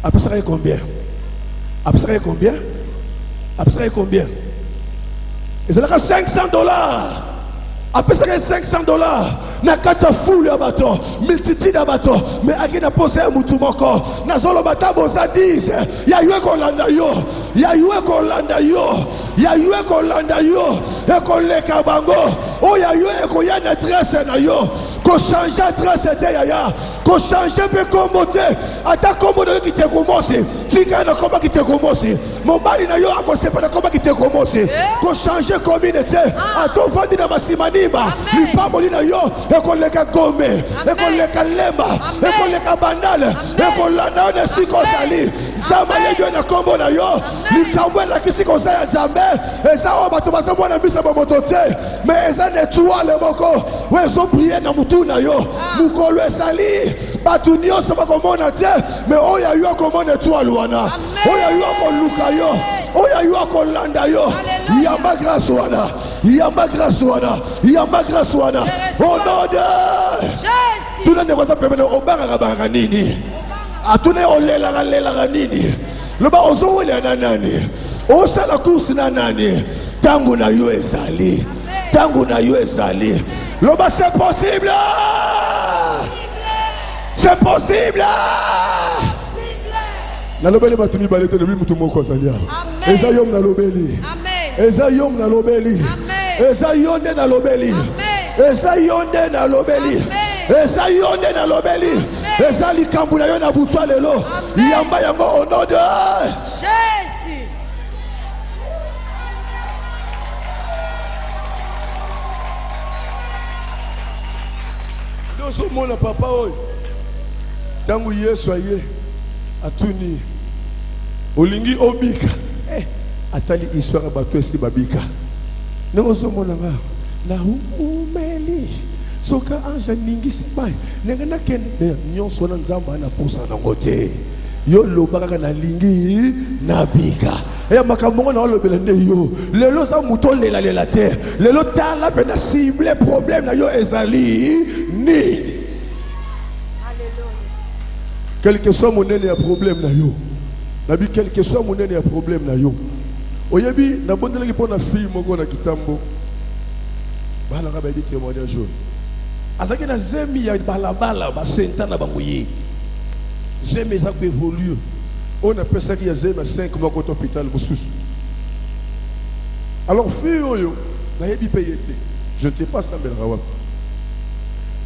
apesaka combien ezalaka $500 apesaka $500 na kata foule ya bato multitude ya bato mais aki na pose ya mutu moko na zolo batabo za 10 ya yue kolanda yo ekoleka bango o ya yue ekoya na adresse na yo ko changer adresse te ya ko changer pe kombo te ata kombo na ki te komosi tika na komba ki te komosi mobali na yo akosepa na komba ki te komosi ko changer commune te ato vandi na masimanimba lipambo lina yo ekoleka gome ekoleka lemba ekoleka bandale ekolanda na sikosali nzamba yeyo na kombo na yo likambo na kisikosa ya nzambe eza o bato bazo na misa bomoto te mais eza étoile moko wezo prier na mutu na yo mukolo esali bato nyonso bakomona te mais oya yo komona étoile wana oya yo koluka yo oya yo kolanda yo yamba grâce wana au nom de Jésus. Tout le monde va s'appeler Obanga nini. Atune olela nini. Le ba ozo wele na nani. Osa la course na nani. Tangu na yo ezali. Le ba c'est possible. C'est possible. Na lobeli batumi balete le mutu moko salia. Eza yom na lobeli. Amen. Eza yom na lobeli. Amen. Eza yonde na lobeli. Amen. Eza yonde na lobeli. Eza yonde na lobeli. Eza likambu na yo na butwa lelo. Yamba yango au nom de Jésus. Doso mona papa oy. Tangu Yesu aye atuni olingi obika atali histoire bato esi babika nengozo mona nga na umeli soka anja ningi sibai nenga na kende nyonso na nzamba na posa na ngote yo lobaka na lingi na bika ya makambo na olobela nde yo lelo za muto lela te lelo tala pe na cible problème na yo ezali ni quel que soit mon ennemi a problème na yo. Nabi quel que soit mon ennemi a problème na yo. Oyebi na bondela ki pona fille moko na kitambo. Bala ka ba di témoignage jo. Azaki na zemi ya balabala ba senta na bangoye. Zemi za ko évolue. On appelle ça qu'il y a zemi 5 mois au hôpital mosusu. Alors fille oyo na yebi payete. Je ne sais pas ça belrawa.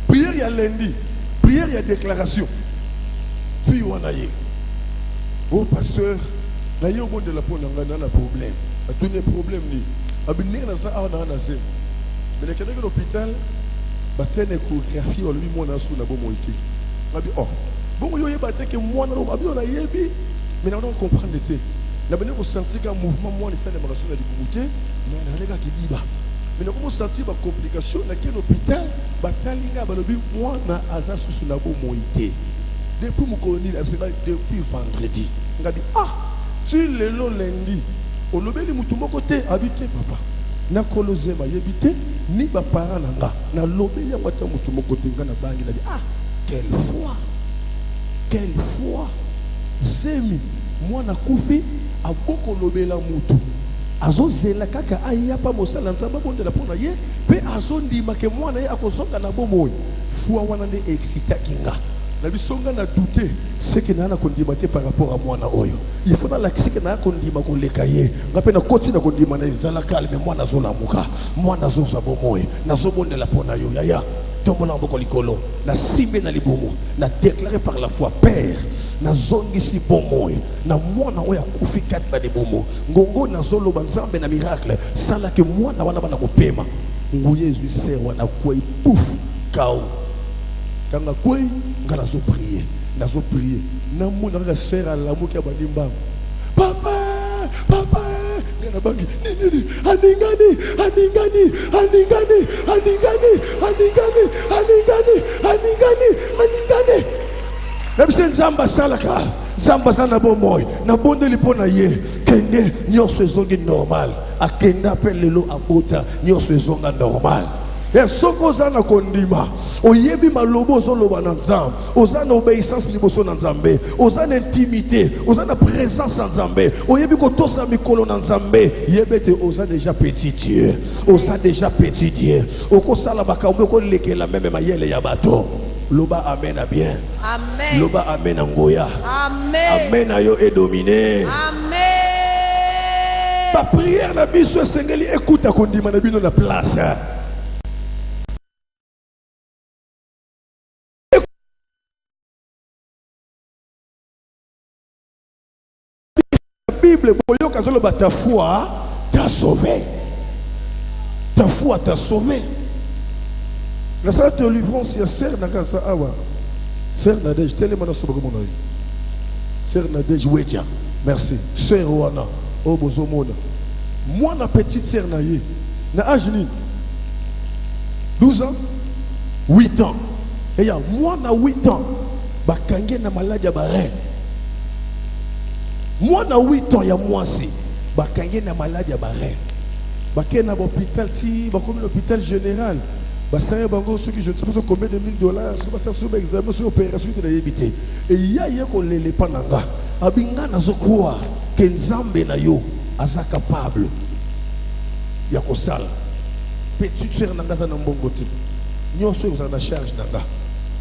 Prière ya lundi, prière ya déclaration. Puis on a eu. Oh pasteur, na yo bon de la pona ngana na problème. A tout les problèmes ni. Abinne na za ana na se. Mais le kene l'hôpital ba tene échographie o lui mona sou na bo moiti. Abi oh. Bon yo yeba te que moi na abi on a yebi. Mais on comprendre te. La bene ko sentir qu'un mouvement moi ni fait de marche na dibouté, mais na lega ki diba. Mais on ko sentir ba complication na ke l'hôpital ba talinga ba lobi moi na aza sou na bo moiti. Depuis mon colonie, depuis vendredi, on a dit tu le lundi, on a dit mon côté habité papa. Na kolosé ma habité ni ba parents nanga. Na lobé ya wata mon côté ngana bangi na dit quelle foi. Zemi moi na kufi aboko lobé la mutu. Azo zela kaka aya pa mosala nzamba bonde la pona ye pe azo ndima ke moi na ye akosonga na bomoyi. Foi wana ne excita kinga. Na bisonga na douter ce que na kondima te par rapport à moi na oyo il faut la kisi que na kondima ko lekaye ngape na koti na kondima na ezala calme moi na zo la muka moi na zo sa bomoy na zo bonde la pona yo yaya tombo na boko likolo na simbe na libomo na déclarer par la foi père na zongi si bomoy na moi na oya kufi kat na libomo ngongo na zo lo banzambe na miracle sala que moi na wana bana kopema nguye Jésus sert wana kwa pouf kao. Quand on a prié, on a prié. On a fait l'amour qui a bandi mbam. Papa, papa, aningani. Même si nzamba salaka, Zamba sana bo moy na bonde lipo na ye kende nyonso ezongi normal akenda pe lelo abota nyonso ezonga normal. Et soko zana kondima oyebi malobo ozoloba na nzambe ozana obéissance liboso na nzambe ozana intimité ozana présence na nzambe oyebi kotosa mikolo na nzambe yebete oza déjà petit Dieu oza déjà petit Dieu okosala makambo okolekela meme mayele ya bato. Loba amen à bien. Amen. Loba amen à ngoya. Amen. Amen à yo est dominé. Amen. Ta prière na biso sengeli écoute à kondima na bino na place. La Bible boyoka zoloba ta foi t'a sauvé. Ta foi t'a sauvé. La salle de délivrance, il y a Sœur Nagasa Awa. Sœur Nadège, télémana Sobagomonaï. Sœur Nadège Ouedja. Merci. Sœur Oana. Obozomona. Moi, la petite sœur Naye. Na Ajni. 12 ans. 8 ans. Et il y a moi, na 8 ans. Bakangé na maladie à Bahreïn. Moi, na 8 ans, il y a moi aussi. Bakangé na maladie à Bahreïn. Bakangé na l'hôpital, comme l'hôpital général. Ceux qui je ne sais pas combien de $1000, sur l'examen, sur l'opération de l'éviter. Et il y a les pananga. Abinga nazokoa que Nzambe na yo aza capable. Ya kosala. Petite sœur nanga za mbongote. Nyonso vous en charge nanga.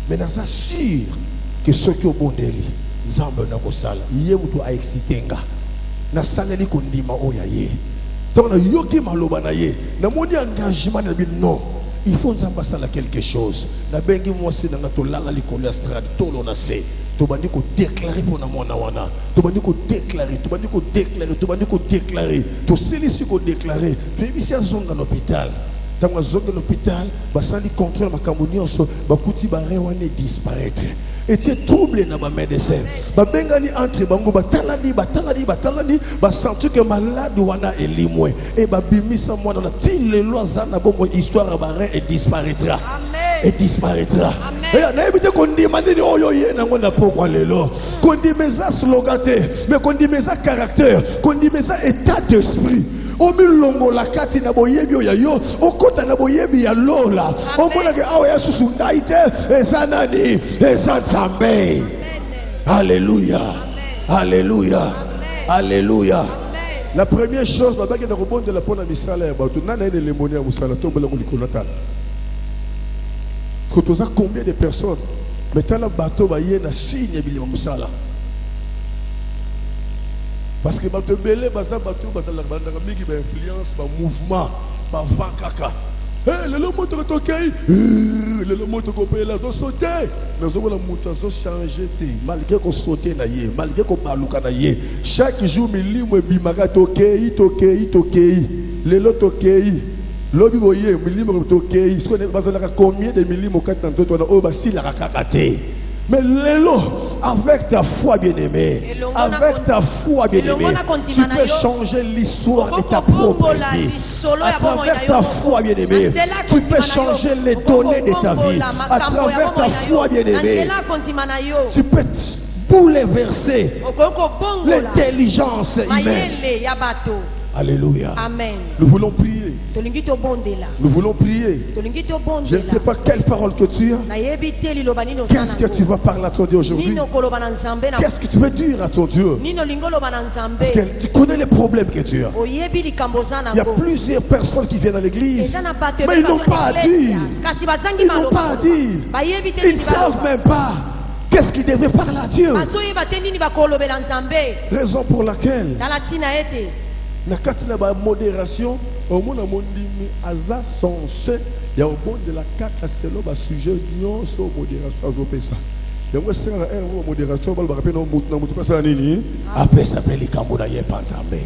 Mais naza sûr que ceux qui ont bondeli Nzambe na kosala. Yé muto a excitenga. Na saleli kondima oya ye. Donc na yoki maloba na ye. Na moni engagement na bi non. Il faut nous ambassadeur quelque chose. Na bengi moi c'est dans to lala likolo strade to lo na se. To bandi ko déclarer pour na mona wana. To bandi ko déclarer, to bandi ko déclarer, to bandi ko déclarer. To celui-ci ko déclarer. To ici à zonga l'hôpital. Dans la zone de l'hôpital, ba sali contrôle makambo nyonso, ba kuti ba rewane disparaître. Et tu es troublé dans ma médecin. Ba bengani entre bango ba talani, ba senti que malade wana elimwe. Et ba bimisa moi dans la tille les lois zana bongo histoire ba et disparaîtra. Amen. Et disparaîtra. Amen. Et na ebite kondi mandini oyo ye na ngona pourquoi lelo. Kondi meza slogan te, mais kondi meza caractère, kondi meza état d'esprit. Omi longo la kati na boyebi ya yo okota na boyebi ya lola omona ke awa ya susu ndaite ezanani ezanzambe. Alléluia. Alléluia. Alléluia. La première chose babaki na rebond de la pona misala ya bato nana ene lemoni ya musala tombola ngolikolata. Kotoza combien de personnes metala bato ba ye na signe bilima musala. Parce que bato belé baza bato batala bandaka mingi ba influence ba mouvement ba vankaka. Le moto tokei le moto ko pela do sauter mais on la moto zo changer té malgré ko sauter na ye malgré ko baluka na ye chaque jour milimo bimaka tokei lelo tokei lobi boye milimo tokei ce qu'on est bazala combien de milimo katando to na o ba sila kakate. Mais Lélo, avec ta foi bien-aimée, avec ta foi bien-aimée, tu peux changer l'histoire de ta propre vie. À travers ta foi bien-aimée, tu peux changer les données de ta vie. À travers ta foi bien-aimée, tu peux bouleverser l'intelligence humaine. Alléluia. Amen. Nous voulons prier. Nous voulons prier. Je ne sais pas quelle parole que tu as. Qu'est-ce que tu vas parler à ton Dieu aujourd'hui? Qu'est-ce que tu veux dire à ton Dieu? Parce que tu connais les problèmes que tu as. Il y a plusieurs personnes qui viennent à l'église, mais ils n'ont pas à dire. Ils n'ont pas à dire. Ils ne savent même pas qu'est-ce qu'ils devaient parler à Dieu. Raison pour laquelle na kati na ba modération au monde mondimi aza sensé ya au monde de la kaka selo ba sujet nyonso modération azopesa yango senga erreur modération ba rappeler na mutu pesa nini apesa peli kambo na ye panzambe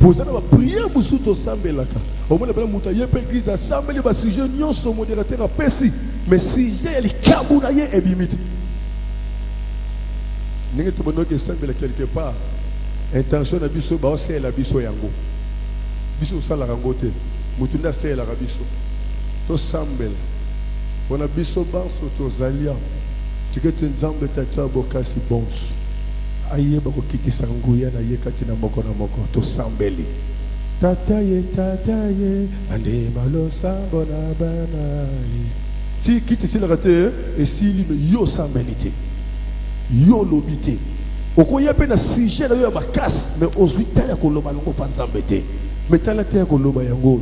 posana ba prier musuto sambelaka au monde bela mutu ye pe église assemblée ba sujet nyonso modérateur apesi mais sujet li kambo na ye ebimite ninge to bono ke sambela quelque part. Intention na biso ba ose la biso yango biso sala rango te mutunda se la biso to sambel ona biso banso to zalia tikete nzambe tata bokasi bons aye bakokitisa nguya na ye kati na moko to sambeli tata ye ande malosa bona bana ti kitisi la rate et si me yo sambelité yo lobité okoya pe na sujet na yo makasi mais ozwita ya koloba longo panzambe te mais tala te ya koloba yango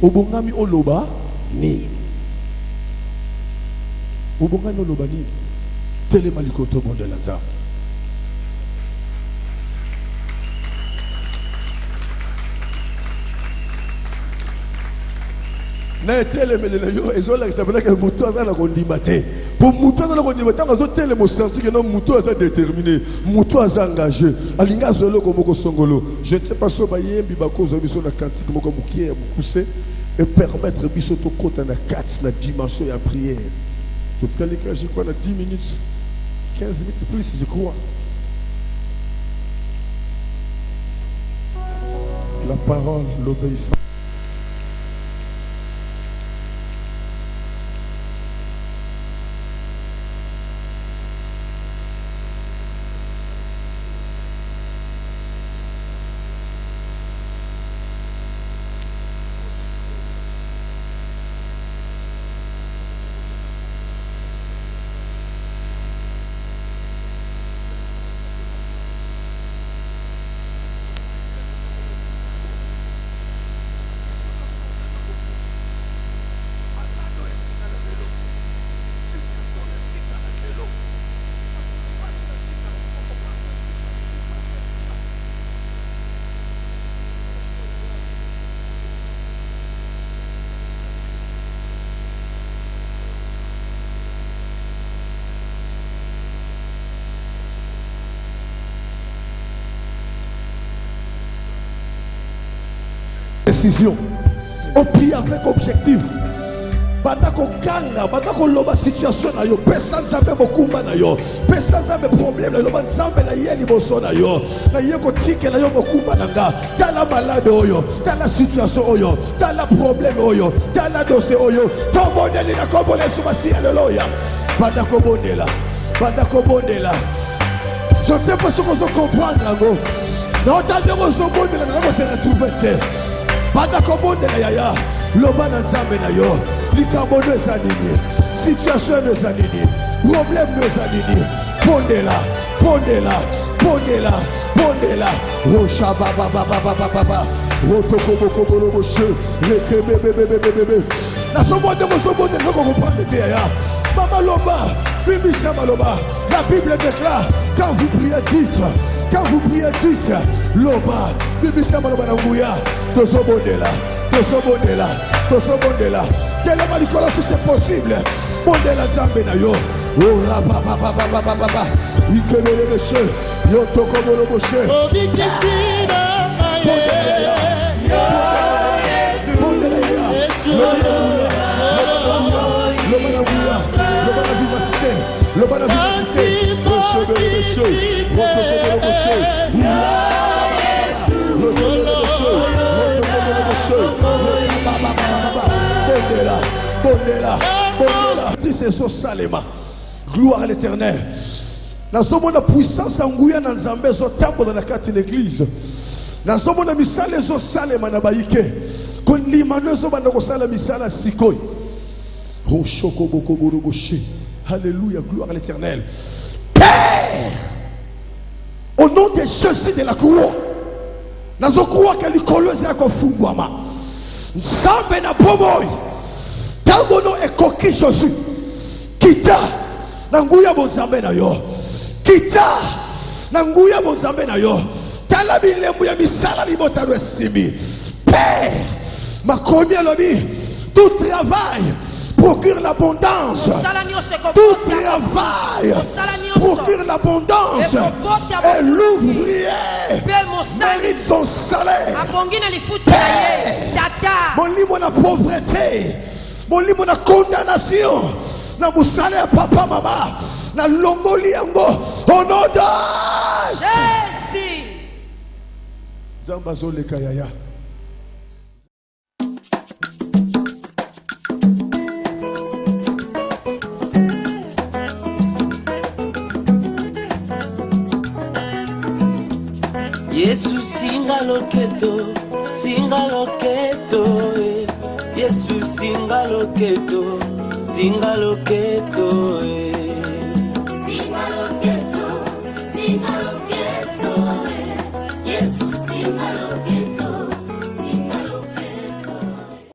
obongami oloba ni obongami oloba ni telema likoto bon de la nzambe. Na telemele na yo ezola kisabela ke mutu azala kondima te pour mutu azala kondima tanga zo tele mo senti que non mutu aza déterminé mutu aza engagé alinga zolo ko moko songolo je ne sais pas so ba yembi ba kozo biso na cantique moko mukie mukuse et permettre biso to kota na 4 na dimension ya prière tout cas les cas je crois na 10 minutes 15 minutes plus je crois la parole l'obéissance. Décision. On prie avec objectif. Bandako kanga, bandako loba situation na yo, personne nzambe mokumba na yo, personne nzambe problème na yo, nzambe na ye liboso na yo, na ye ko tike na yo mokumba na nga, tala malade oyo, tala situation oyo, tala problème oyo, tala dossier oyo, tomboneli na kombole sumasi aleluya. Bandako bondela, bandako bondela. Je ne sais pas ce qu'on se comprendre là go. Non, t'as bien qu'on se bondela, on se retrouver. Bandako bondela yaya. Loba na nzambe na yo likambo no ezanini situation no ezanini problème no ezanini pondela pondela pondela pondela rocha baba baba baba baba rotoko boko bolo boshe lekebe bebe bebe bebe na somo de mo somo de ko comprendre te ya mama loba bimisa maloba la Bible déclare quand vous priez dites quand vous priez dites loba bimisa maloba na nguya tosobondela tosobondela tosobondela tellement likolo si c'est possible bondela nzambe na yo ora baba baba baba baba ikebele beshe yo tokobolo boshe obikisina bondela ya loba na nguya loba na vivacité loba na vivacité beshe beshe tokobolo boshe Bondela, bondela, bondela. C'est ça salema. Gloire à l'Éternel. Nous sommes la puissance angouya dans Zambé, zo tambo dans la carte de l'église. Nous sommes la misale zo salema na baike. Kon limano zo banda ko sala misala sikoi. Roshoko boko boroboshi. Alléluia, gloire à l'Éternel. Père, au nom de Jésus de la croix. Nazo croix que likolo za ko fungwama. Nzambe na bomoi. Tango no ekoki Jésus. Kita na nguya bonzambe na yo. Kita na nguya bonzambe na yo. Tala bilembu ya misala libota do simi. Père, ma combien lobi tout travail procure l'abondance. Tout travail procure l'abondance. Et l'ouvrier mérite son salaire. Mon livre na pauvreté, mon livre na condamnation, na musalaire papa mama, na longoli yango au nom de Jésus. Zambazo le kayaya. singa loketo, Yesu singa loketo, singa loketo, singa loketo, singa loketo.